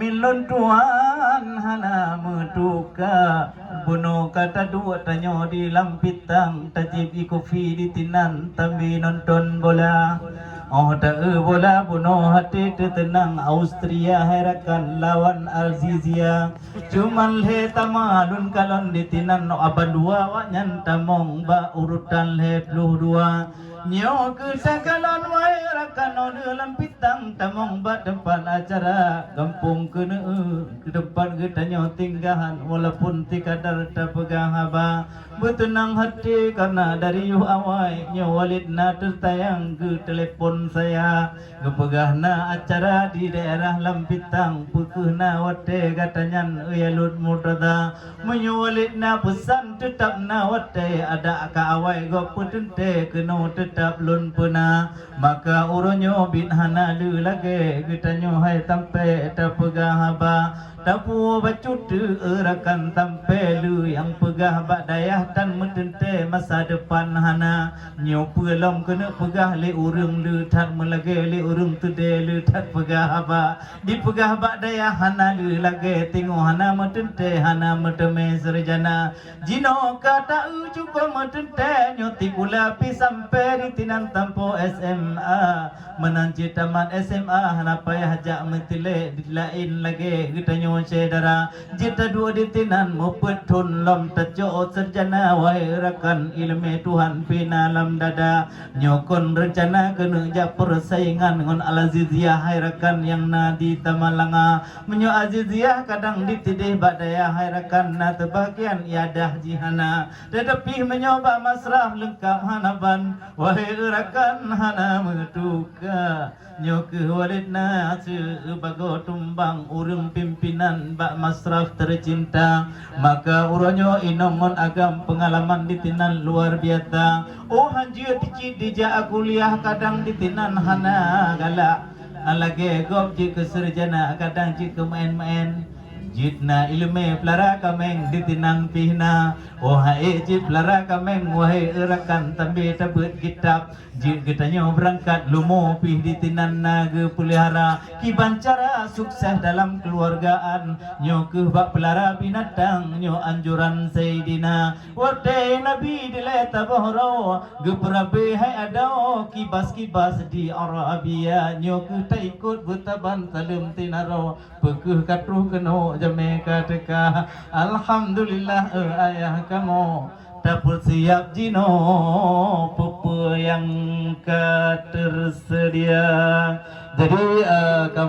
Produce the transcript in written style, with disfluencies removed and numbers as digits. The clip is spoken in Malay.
milon tuan hana meduka buno kata dua tanyo di lampitang tajib ikofi di tinan tambi nonton bola. Oh tak bola buno hati tenang Austria herakan lawan Alzizia cuman le tamalun kalon di tinan no abadua wanyan tamong ba urutan le puluh dua nyo ke sakalon wae rakan no dalam pitang tamong ba depan acara gampung kene ke depan ke tanyo tinggahan walaupun tikadar ta pegang haba bertenang hati karena dari yu awai nyo walid na tertayang ke telepon saya kepegahna acara di daerah Lampitang pukehna wate katanya yalut murtada menyualitna pesan tetap na wate ada ka awai go petente keno tetap lun pena maka uronyo bin hana lu lage getanyo hai tampe ta pegah haba tapu bacut erakan tampe lu yang pegah bak dayah tan metente masa depan hana nyo pelom kena pegah le urung lu tat melage le urung tude lu tat pegah ba di pegah bak dayah hana lu lage tingo hana metente hana meteme serjana jino kata cukup metente nyo tikula pi sampai di tinan tampo SMA menanci tamat SMA hana payah jak metile di lain lage getanyo cedera jita dua di tinan mupetun lom tejo serjana wahai rakan ilmu Tuhan pina lam dada nyokon rencana kena jak persaingan dengan Al-Aziziyah hai rakan yang na di Tamalanga menyo Aziziyah kadang ditidih badaya hai rakan na tebagian iadah jihana tetapi menyoba masrah lengkap hanaban wahai rakan hana metuka nyok walidna sebagai tumbang urung pimpinan bak masraf tercinta maka uronyo inomon agam pengalaman di tinan luar biasa oh hanjir dicid dijak kuliah kadang di tinan hana galak alage gop ji keserjana kadang ji ke main-main jitna ilmu pelara kameng di tinan pihna oh hai jit pelara kameng wahai erakan tambi tabut kitab jit getanyo berangkat lumo pih di tinan naga pelihara kiban cara sukses dalam keluargaan nyo ke bak pelara binatang nyo anjuran Sayyidina wate nabi dileta bohro gebrabe hai adao kibas-kibas di Arabia nyo ke ta ikut betaban talem tinaro pekeh katruh keno jameka teka alhamdulillah ayah kamu dapur siap jino pupu yang tersedia jadi kamu